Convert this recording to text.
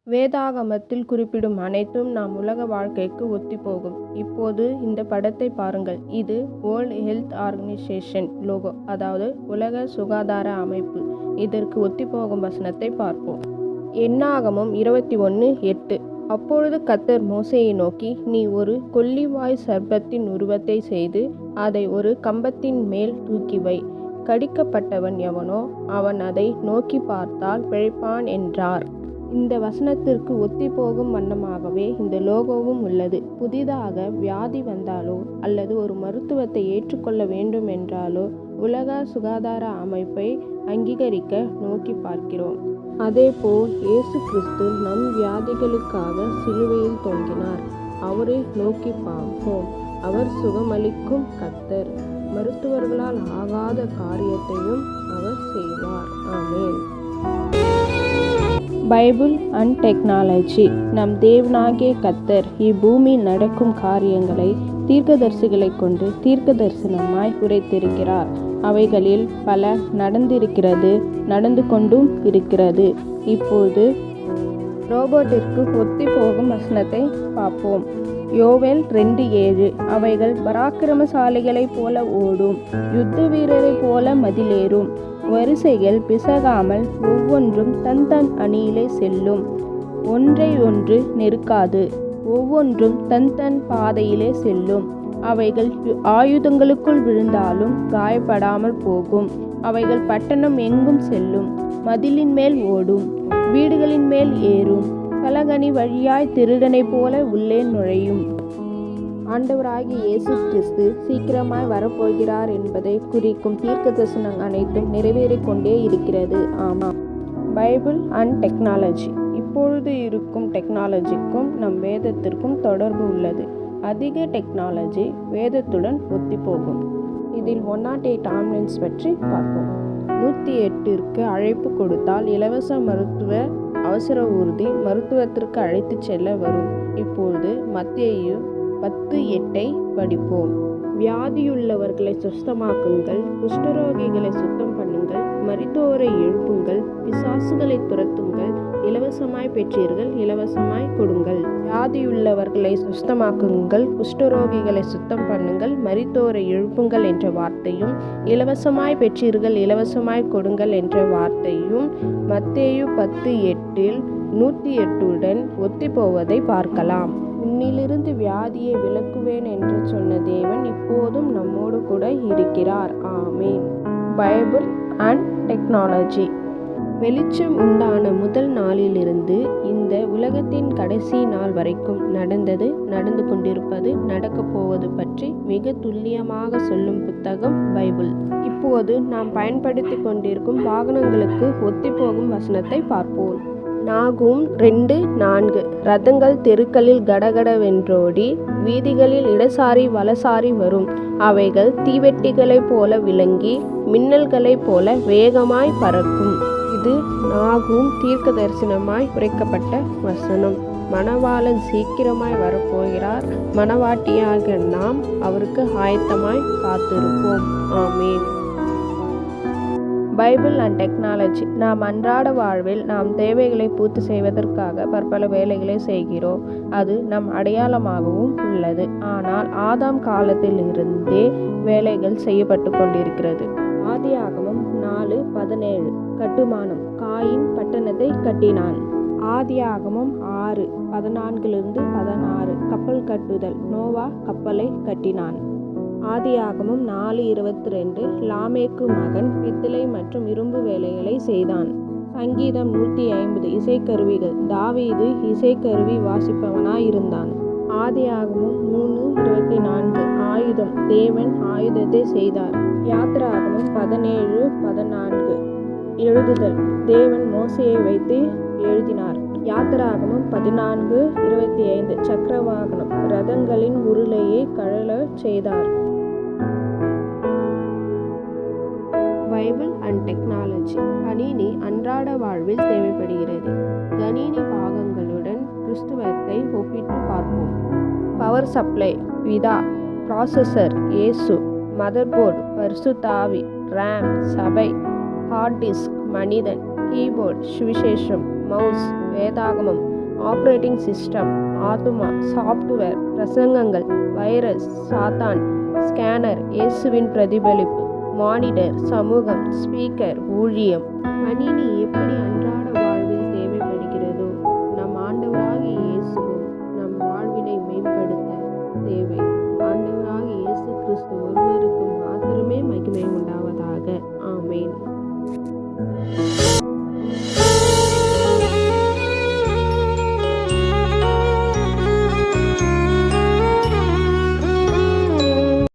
வேதாகமத்தில் குறிப்பிடும் அனைத்தும் நம் உலக வாழ்க்கைக்கு ஒத்திப்போகும். இப்போது இந்த படத்தை பாருங்கள். இது வேர்ல்ட் ஹெல்த் ஆர்கனைசேஷன் லோகோ, அதாவது உலக சுகாதார அமைப்பு. இதற்கு ஒத்திப்போகும் வசனத்தை பார்ப்போம். என்னாகமம் 21:8. அப்பொழுது கர்த்தர் மோசேயை நோக்கி, நீ ஒரு கொள்ளிவாய் சர்ப்பத்தின் உருவத்தை செய்து அதை ஒரு கம்பத்தின் மேல் தூக்கி வை. கடிக்கப்பட்டவன் எவனோ அவன் அதை நோக்கி பார்த்தால் பிழைப்பான் என்றார். இந்த வசனத்திற்கு ஒத்திப்போகும் வண்ணமாகவே இந்த லோகோவும் உள்ளது. புதிதாக வியாதி வந்தாலோ அல்லது ஒரு மருத்துவத்தை ஏற்றுக்கொள்ள வேண்டும் என்றாலோ உலக சுகாதார அமைப்பை அங்கீகரிக்க நோக்கி பார்க்கிறோம். அதேபோல் இயேசு கிறிஸ்து நம் வியாதிகளுக்காக சிலுவையில் தொங்கினார். அவரை நோக்கி பார்ப்போம். அவர் சுகமளிக்கும் கர்த்தர். மருத்துவர்களால் ஆகாத காரியத்தையும் அவர் செய்வார். ஆமென். Bible and technology. நம் தேவனாகிய கர்த்தர் இப்பூமியில் நடக்கும் காரியங்களை தீர்க்கதரிசிகளை கொண்டு தீர்க்க தரிசனமாய் உரைத்திருக்கிறார். அவைகளில் பல நடந்திருக்கிறது, நடந்து கொண்டும் இருக்கிறது. இப்போது ரோபோட்டிற்கு ஒத்தி போகும் வசனத்தை பார்ப்போம். யோவேல் 2:7. அவைகள் பராக்கிரமசாலிகளைப் போல ஓடும், யுத்த வீரரைப் போல மதிலேறும், வரிசைகள் பிசகாமல் ஒவ்வொன்றும் தன் அணியிலே செல்லும், ஒன்றை ஒன்று நெருக்காது, ஒவ்வொன்றும் தன் பாதையிலே செல்லும். அவைகள் ஆயுதங்களுக்குள் விழுந்தாலும் காயப்படாமல் போகும். அவைகள் பட்டணம் எங்கும் செல்லும், மதிலின் மேல் ஓடும், வீடுகளின் மேல் ஏறும், பலகனி வழியாய் திருடனைப் போல உள்ளே நுழையும். ஆண்டவராகிய இயேசு கிறிஸ்து சீக்கிரமாய் வரப்போகிறார் என்பதை குறிக்கும் தீர்க்க தரிசனம் அனைத்தும் நிறைவேறிக் கொண்டே இருக்கிறது. ஆமாம். Bible and technology. இப்பொழுது இருக்கும் டெக்னாலஜிக்கும் நம் வேதத்திற்கும் தொடர்பு உள்ளது. அதிக டெக்னாலஜி வேதத்துடன் ஒத்திப்போகும். இதில் 108 ஆம்புலன்ஸ் பற்றி பார்ப்போம். 108ற்கு அழைப்பு கொடுத்தால் இலவச மருத்துவ அவசர ஊர்தி மருத்துவத்திற்கு அழைத்து செல்ல வரும். இப்பொழுது மத்தேயு 10:8 படிப்போம். வியாதியுள்ளவர்களை சுத்தமாக்குங்கள், குஷ்டரோகிகளை சுத்தம் பண்ணுங்கள், மரித்தோரை எழுப்புங்கள், பிசாசுகளை துரத்துங்கள், இலவசமாய் பெற்றீர்கள், இலவசமாய் கொடுங்கள். வியாதியுள்ளவர்களை சுத்தமாக்குங்கள், குஷ்டரோகிகளை சுத்தம் பண்ணுங்கள், மரித்தோரை எழுப்புங்கள் என்ற வார்த்தையும், இலவசமாய் பெற்றீர்கள், இலவசமாய் கொடுங்கள் என்ற வார்த்தையும் மத்தேயு 10:8 108உடன் ஒத்திப்போவதை பார்க்கலாம். உன்னிலிருந்து வியாதியை விலக்குவேன் என்று சொன்ன தேவன் இப்போதும் நம்மோடு கூட இருக்கிறார். ஆமேன். Bible and technology. வெளிச்சம் உண்டான முதல் நாளிலிருந்து இந்த உலகத்தின் கடைசி நாள் வரைக்கும் நடந்தது, நடந்து கொண்டிருப்பது, நடக்கப் போவது பற்றி மிக துல்லியமாக சொல்லும் புத்தகம் பைபிள். இப்போது நாம் பயன்படுத்தி கொண்டிருக்கும் வாகனங்களுக்கு ஒத்திப்போகும் வசனத்தை பார்ப்போம். நாகூம் 2:4. ரதங்கள் தெருக்களில் கடகடவென்றோடி, வீதிகளில் இடசாரி வலசாரி வரும். அவைகள் தீவெட்டிகளைப் போல விளங்கி, மின்னல்களைப் போல வேகமாய் பறக்கும். இது நாகூம் தீர்க்க தரிசனமாய் உரைக்கப்பட்ட வசனம். மணவாளன் சீக்கிரமாய் வரப்போகிறார். மணவாட்டியாக நாம் அவருக்கு ஆயத்தமாய் காத்திருப்போம். ஆமேன். Bible and technology. நாம் அன்றாட வாழ்வில் நாம் தேவைகளை பூர்த்தி செய்வதற்காக பற்பல வேலைகளை செய்கிறோம். அது நம் அடையாளமாகவும் உள்ளது. ஆனால் ஆதாம் காலத்தில் இருந்தே வேலைகள் செய்யப்பட்டு கொண்டிருக்கிறது. ஆதியாகமம் 4:17. கட்டுமானம். காயின் பட்டணத்தை கட்டினான். ஆதியாகமம் 6:14-16. கப்பல் கட்டுதல். நோவா கப்பலை கட்டினான். ஆதியாகமம் 4:22. லாமேக்கு மகன் பித்தளை மற்றும் இரும்பு வேலைகளை செய்தான். சங்கீதம் 150. இசைக்கருவிகள். தாவீது இசைக்கருவி வாசிப்பவனாயிருந்தான். ஆதியாகமம் 3:24. ஆயுதம். தேவன் ஆயுதத்தை செய்தார். யாத்திராகமம் 17:14. எழுதுதல். தேவன் மோசேயை வைத்து எழுதினார். யாத்திராகமம் 14:25. சக்கரவாகனம். ரதங்களின் உருளையை கழலச் செய்தார். Bible and technology. கணினி அன்றாட வாழ்வில் தேவைப்படுகிறது. கணினி பாகங்களுடன் கிறிஸ்துவத்தை ஒப்பிட்டு பார்ப்போம். பவர் சப்ளை பிதா, ப்ராசஸர் இயேசு, மதர்போர்டு பரிசுத்த ஆவி, ரேம் சபை, ஹார்ட் டிஸ்க் மனிதன், கீபோர்டு சுவிசேஷம், மவுஸ் வேதாகமம், ஆப்ரேட்டிங் சிஸ்டம், ஆத்துமா, சாப்ட்வேர், பிரசங்கங்கள், வைரஸ், சாத்தான், ஸ்கேனர், இயேசுவின் பிரதிபலிப்பு, மானிடர், சமூகம், ஸ்பீக்கர், ஊழியம். கணினி எப்படி அன்றாட